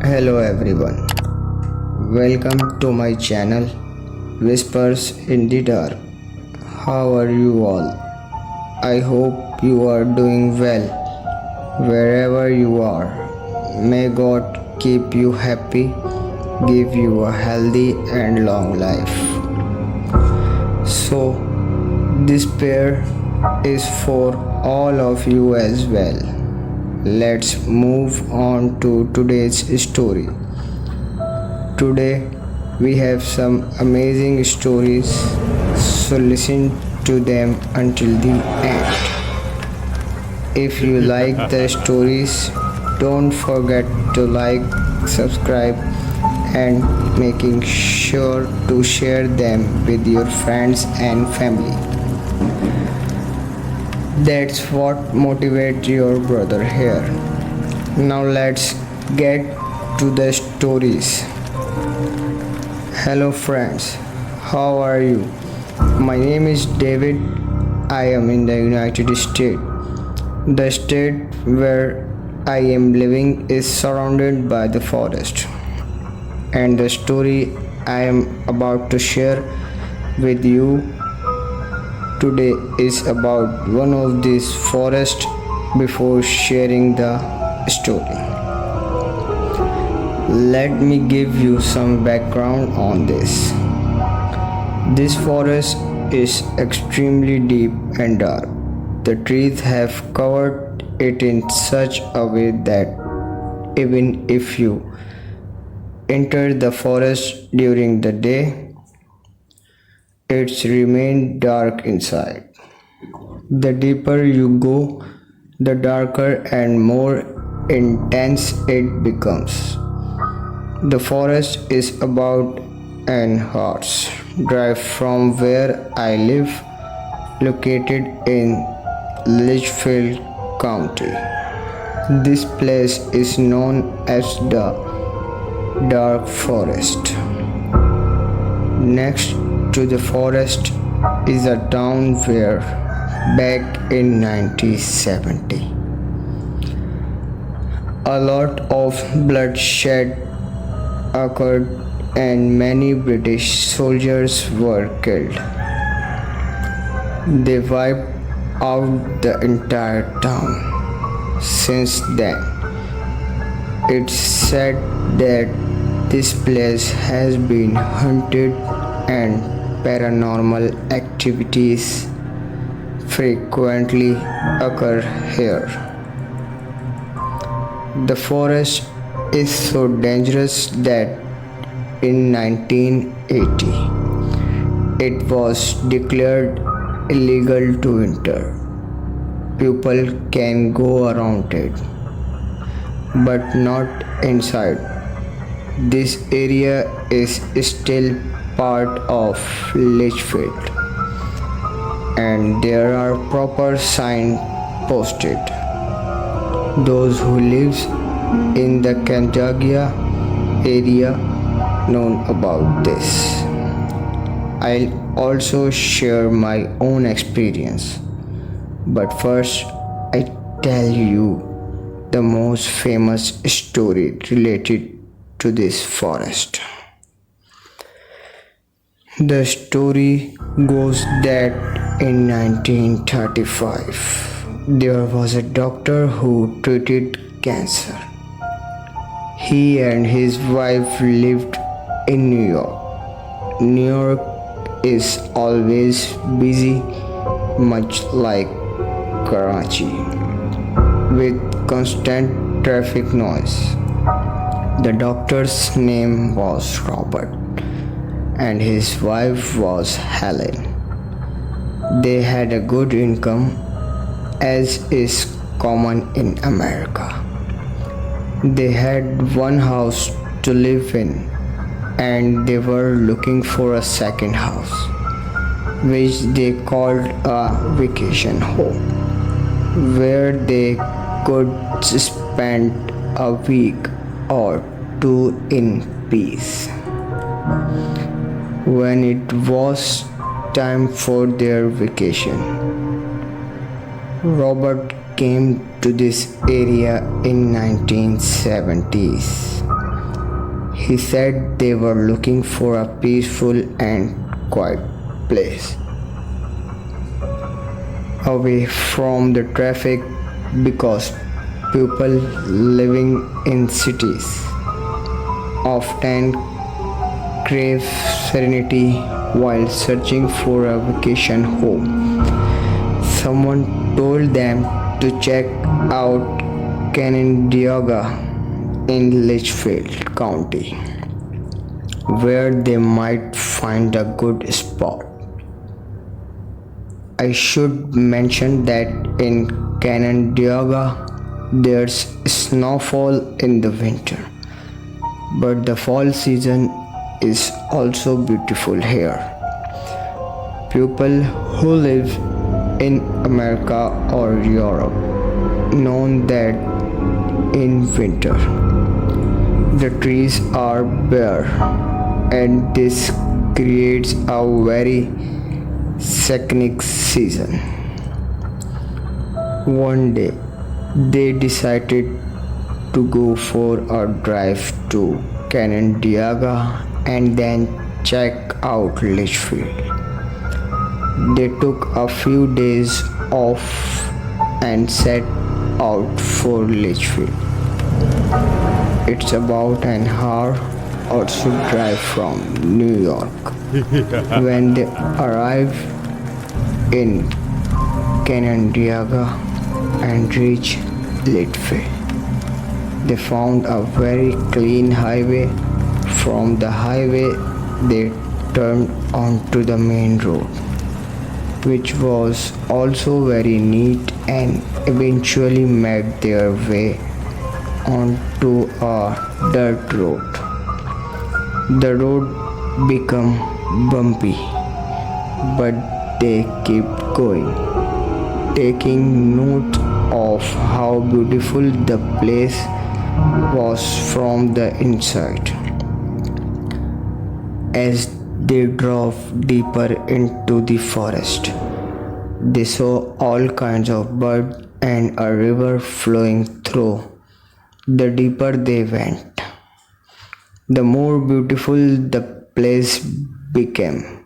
Hello everyone, welcome to my channel Whispers in the Dark. How are you all? I hope you are doing well wherever you are. May God keep you happy, give you a healthy and long life. So, this prayer is for all of you as well. Let's move on to today's story. Today we have some amazing stories, so listen to them until the end. If you like the stories, don't forget to like, subscribe, and making sure to share them with your friends and family. That's what motivates your brother here. Now let's get to the stories. Hello friends, how are you? My name is David. I am in the United States. The state where I am living is surrounded by the forest. And the story I am about to share with you today is about one of these forests. Before sharing the story, let me give you some background on this. This forest is extremely deep and dark. The trees have covered it in such a way that even if you enter the forest during the day, it's remained dark inside. The deeper you go, the darker and more intense it becomes. The forest is about an hour's drive from where I live, located in Litchfield County. This place is known as the Dark Forest. Next to the forest is a town where back in 1970 a lot of bloodshed occurred and many British soldiers were killed. They wiped out the entire town. Since then, it's said that this place has been haunted and paranormal activities frequently occur here. The forest is so dangerous that in 1980 it was declared illegal to enter. People can go around it, but not inside. This area is still part of Litchfield, and there are proper signs posted. Those who live in the Cantagia area know about this. I'll also share my own experience, but first I tell you the most famous story related to this forest. The story goes that in 1935 there was a doctor who treated cancer. He and his wife lived in New York. New York is always busy, much like Karachi, with constant traffic noise. The doctor's name was Robert and his wife was Helen. They had a good income, as is common in America. They had one house to live in and they were looking for a second house, which they called a vacation home, where they could spend a week or two in peace. When it was time for their vacation, Robert came to this area in 1970s. He said they were looking for a peaceful and quiet place, away from the traffic, because people living in cities often crave serenity while searching for a vacation home. Someone told them to check out Canandaigua in Litchfield County, where they might find a good spot. I should mention that in Canandaigua there's snowfall in the winter, but the fall season is also beautiful here. People who live in America or Europe know that in winter the trees are bare, and this creates a very scenic season. One day they decided to go for a drive to Canandaigua and then check out Litchfield. They took a few days off and set out for Litchfield. It's about an hour or so drive from New York. When they arrived in Canandaigua and reached Litchfield, they found a very clean highway. From the highway, they turned onto the main road, which was also very neat, and eventually made their way onto a dirt road. The road became bumpy, but they kept going, taking note of how beautiful the place was from the inside. As they drove deeper into the forest, they saw all kinds of birds and a river flowing through. The deeper they went, the more beautiful the place became.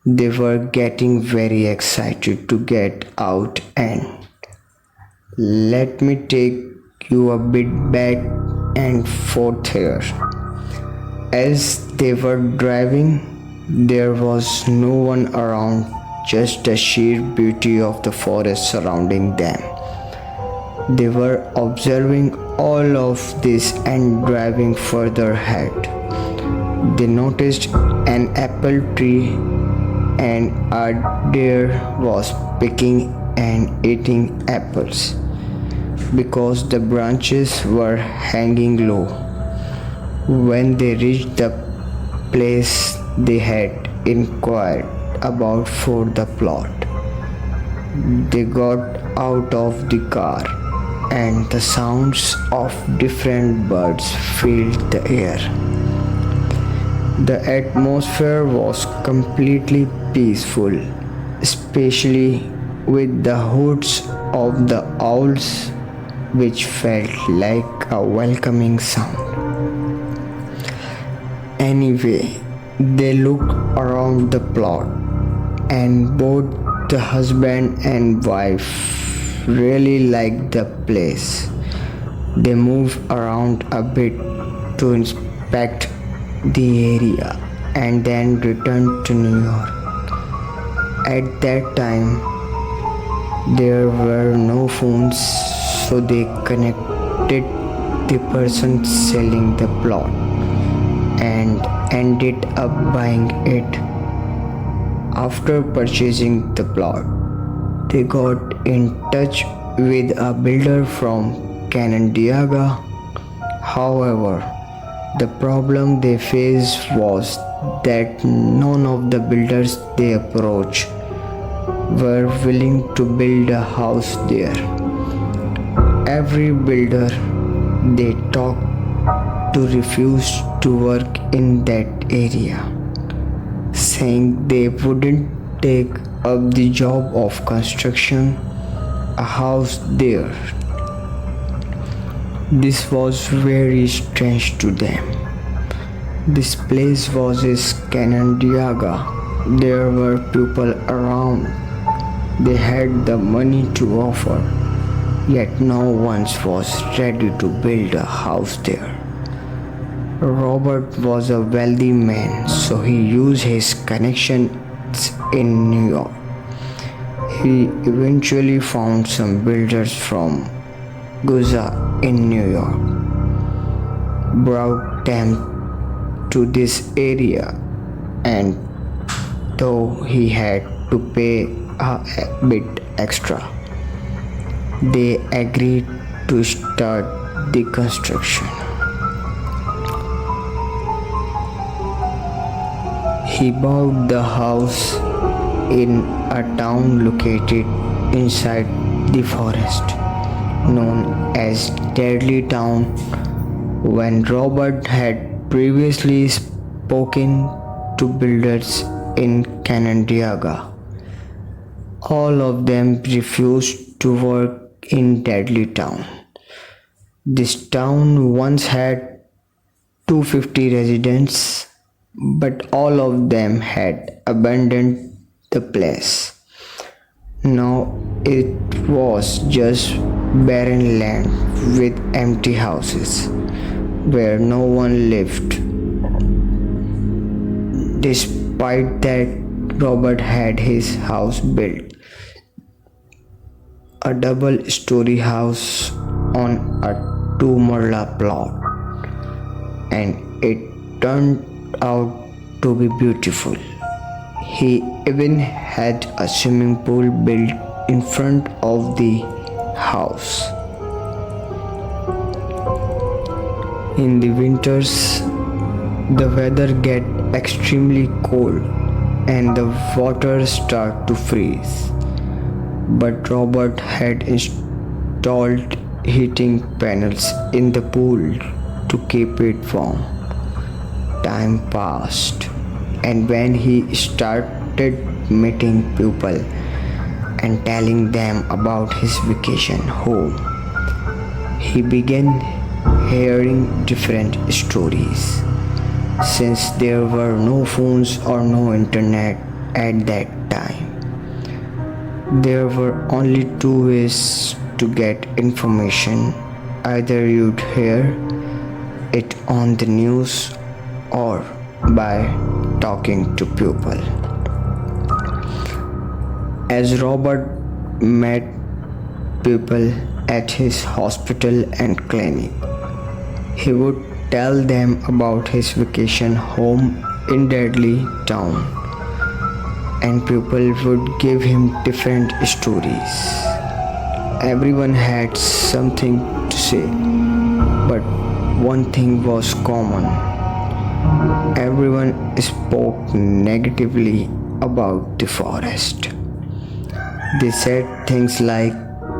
They were getting very excited to get out, and let me take you a bit back and forth here. As they were driving, there was no one around, just the sheer beauty of the forest surrounding them. They were observing all of this and driving further ahead. They noticed an apple tree, and a deer was picking and eating apples because the branches were hanging low. When they reached the place they had inquired about for the plot, they got out of the car, and the sounds of different birds filled the air. The atmosphere was completely peaceful, especially with the hoots of the owls, which felt like a welcoming sound. Anyway, they looked around the plot, and both the husband and wife really liked the place. They moved around a bit to inspect the area and then returned to New York. At that time, there were no phones, so they connected the person selling the plot and ended up buying it. After purchasing the plot, they got in touch with a builder from Canandaigua. However, the problem they faced was that none of the builders they approached were willing to build a house there. Every builder they talked to refused to work in that area, saying they wouldn't take up the job of construction a house there. This was very strange to them. This place was his Canandaigua. There were people around. They had the money to offer, yet no one was ready to build a house there. Robert was a wealthy man, so he used his connections in New York. He eventually found some builders from Guza in New York, brought them to this area, and though he had to pay a bit extra, they agreed to start the construction. He bought the house in a town located inside the forest, known as Deadly Town. When Robert had previously spoken to builders in Canandaigua, all of them refused to work in Deadly Town. This town once had 250 residents, but all of them had abandoned the place. Now it was just barren land with empty houses where no one lived. Despite that, Robert had his house built, a double-story house on a 2-marla plot, and it turned out to be beautiful. He even had a swimming pool built in front of the house. In the winters, the weather gets extremely cold and the water starts to freeze. But Robert had installed heating panels in the pool to keep it warm. Time passed, and when he started meeting people and telling them about his vacation home, he began hearing different stories. Since there were no phones or no internet at that time, there were only two ways to get information. Either you'd hear it on the news or by talking to people. As Robert met people at his hospital and clinic, he would tell them about his vacation home in Deadly Town, and people would give him different stories. Everyone had something to say, but one thing was common. Everyone spoke negatively about the forest. They said things like,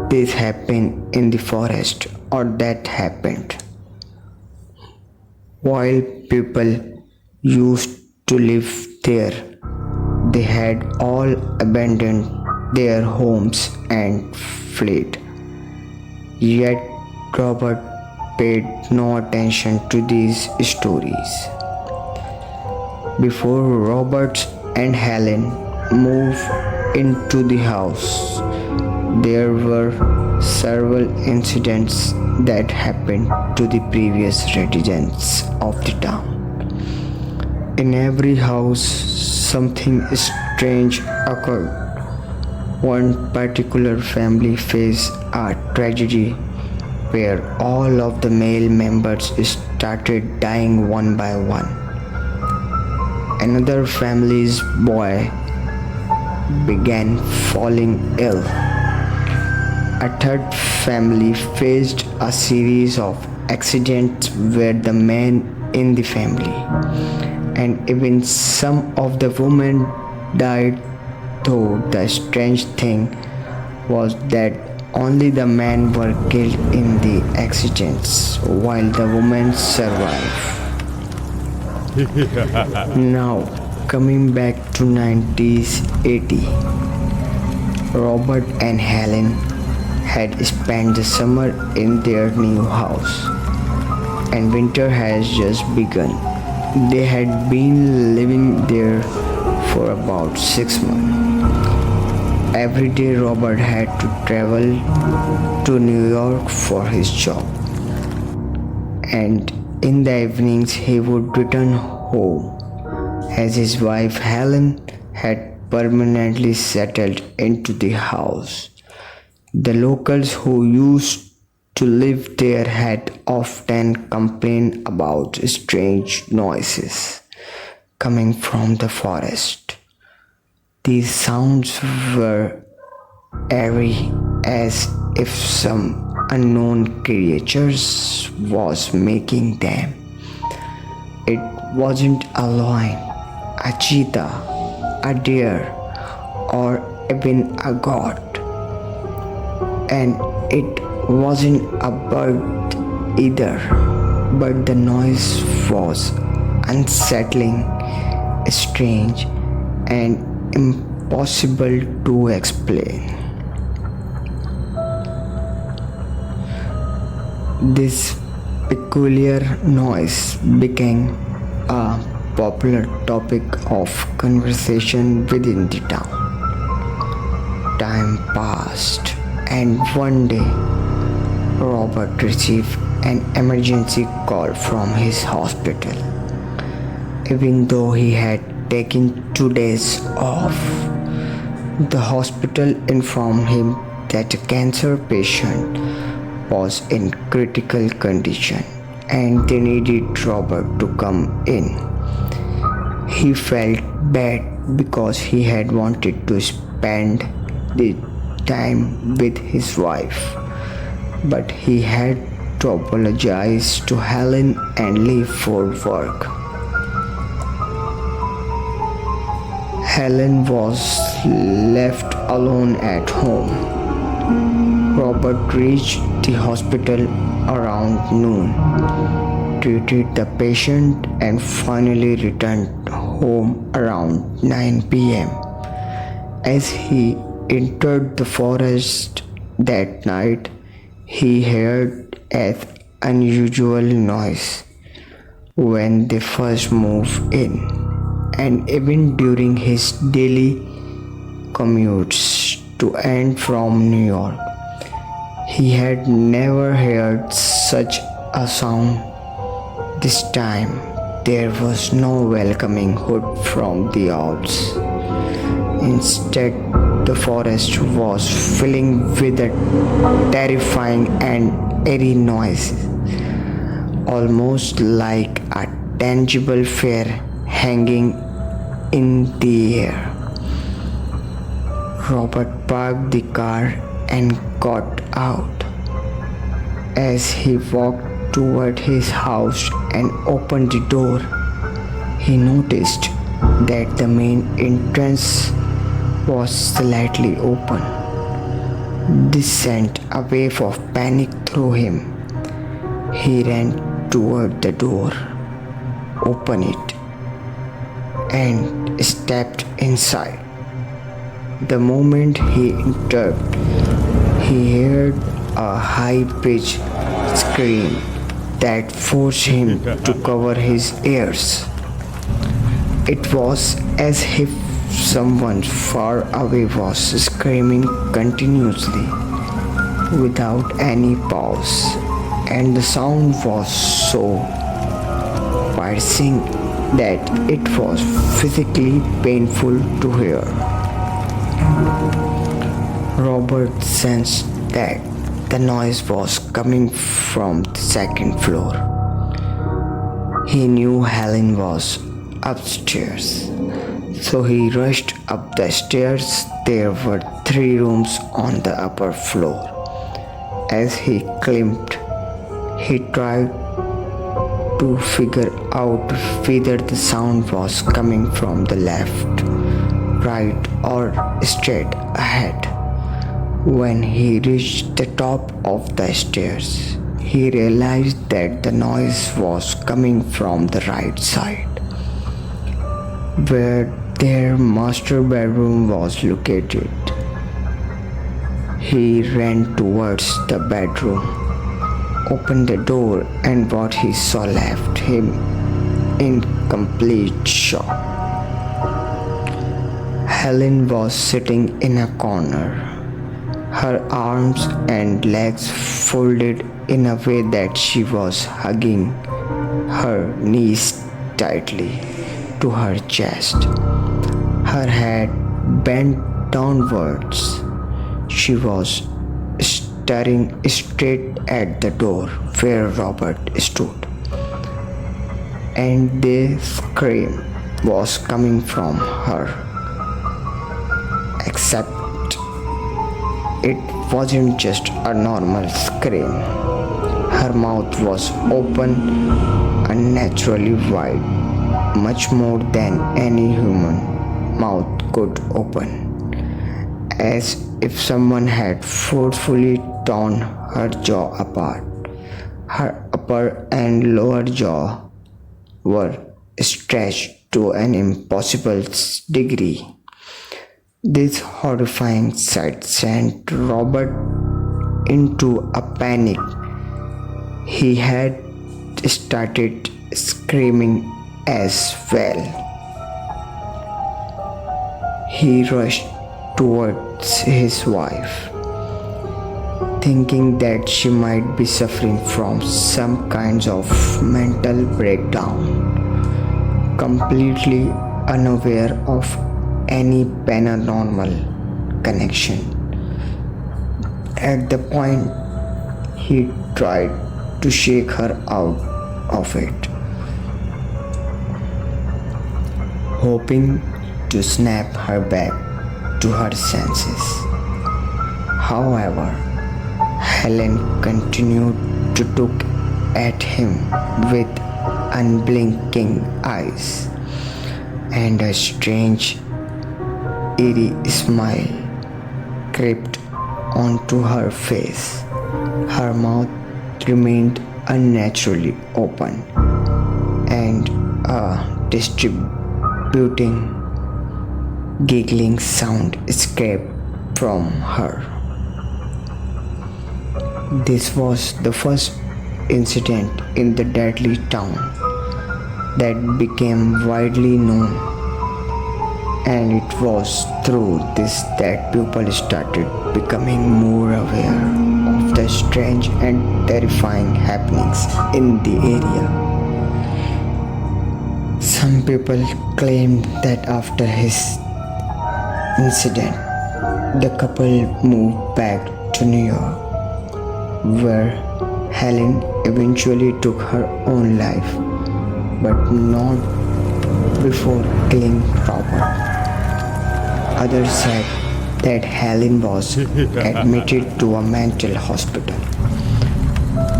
"This happened in the forest," or "that happened." While people used to live there, they had all abandoned their homes and fled. Yet Robert paid no attention to these stories. Before Robert and Helen moved into the house, there were several incidents that happened to the previous residents of the town. In every house, something strange occurred. One particular family faced a tragedy where all of the male members started dying one by one. Another family's boy began falling ill. A third family faced a series of accidents where the men in the family and even some of the women died, though the strange thing was that only the men were killed in the accidents while the women survived. Now, coming back to 1980, Robert and Helen had spent the summer in their new house, and winter has just begun. They had been living there for about 6 months. Every day, Robert had to travel to New York for his job, and in the evenings, he would return home as his wife Helen had permanently settled into the house. The locals who used to live there had often complained about strange noises coming from the forest. These sounds were eerie, as if some unknown creatures was making them. It wasn't a lion, a cheetah, a deer, or even a goat. And it wasn't a bird either, but the noise was unsettling, strange, and impossible to explain. This peculiar noise became a popular topic of conversation within the town. Time passed, and one day Robert received an emergency call from his hospital. Even though he had taken 2 days off, the hospital informed him that a cancer patient was in critical condition and they needed Robert to come in. He felt bad because he had wanted to spend the time with his wife, but he had to apologize to Helen and leave for work. Helen was left alone at home. Robert reached the hospital around noon, treated the patient, and finally returned home around 9 p.m. As he entered the forest that night, he heard an unusual noise when they first moved in, and even during his daily commutes to and from New York. He had never heard such a sound. This time, there was no welcoming hoot from the owls. Instead, the forest was filling with a terrifying and eerie noise, almost like a tangible fear hanging in the air. Robert parked the car and got out. As he walked toward his house and opened the door, he noticed that the main entrance was slightly open. This sent a wave of panic through him. He ran toward the door, opened it, and stepped inside. The moment he entered, he heard a high-pitched scream that forced him to cover his ears. It was as if someone far away was screaming continuously without any pause, and the sound was so piercing that it was physically painful to hear. Robert sensed that the noise was coming from the second floor. He knew Helen was upstairs, so he rushed up the stairs. There were 3 rooms on the upper floor. As he climbed, he tried to figure out whether the sound was coming from the left, right, or straight ahead. When he reached the top of the stairs, he realized that the noise was coming from the right side, where their master bedroom was located. He ran towards the bedroom, opened the door, and what he saw left him in complete shock. Helen was sitting in a corner, her arms and legs folded in a way that she was hugging her knees tightly to her chest, her head bent downwards. She was staring straight at the door where Robert stood, and the scream was coming from her. Except it wasn't just a normal scream. Her mouth was open, unnaturally wide, much more than any human mouth could open, as if someone had forcefully torn her jaw apart. Her upper and lower jaw were stretched to an impossible degree. This horrifying sight sent Robert into a panic. He had started screaming as well. He rushed towards his wife, thinking that she might be suffering from some kinds of mental breakdown, completely unaware of any paranormal connection. At the point, he tried to shake her out of it, hoping to snap her back to her senses. However, Helen continued to look at him with unblinking eyes, and a strange, eerie smile crept onto her face. Her mouth remained unnaturally open, and a distributing, giggling sound escaped from her. This was the first incident in the deadly town that became widely known, and it was through this that people started becoming more aware of the strange and terrifying happenings in the area. Some people claimed that after his incident, the couple moved back to New York, where Helen eventually took her own life, but not before killing Robert. Others said that Helen was admitted to a mental hospital,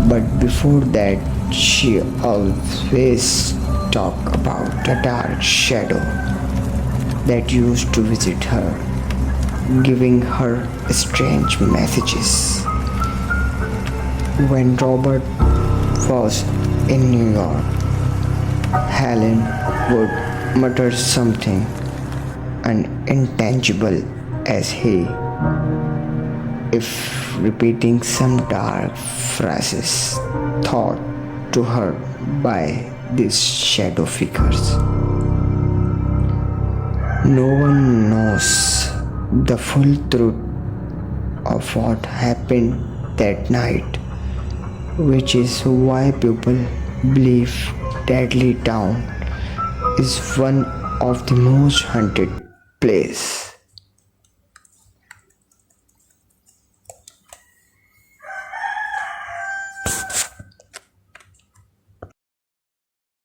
but before that she always talked about a dark shadow that used to visit her, giving her strange messages. When Robert was in New York, Helen would mutter something unintelligible as he, if repeating some dark phrases taught to her by these shadow figures. No one knows the full truth of what happened that night, which is why people believe Deadly Town is one of the most haunted places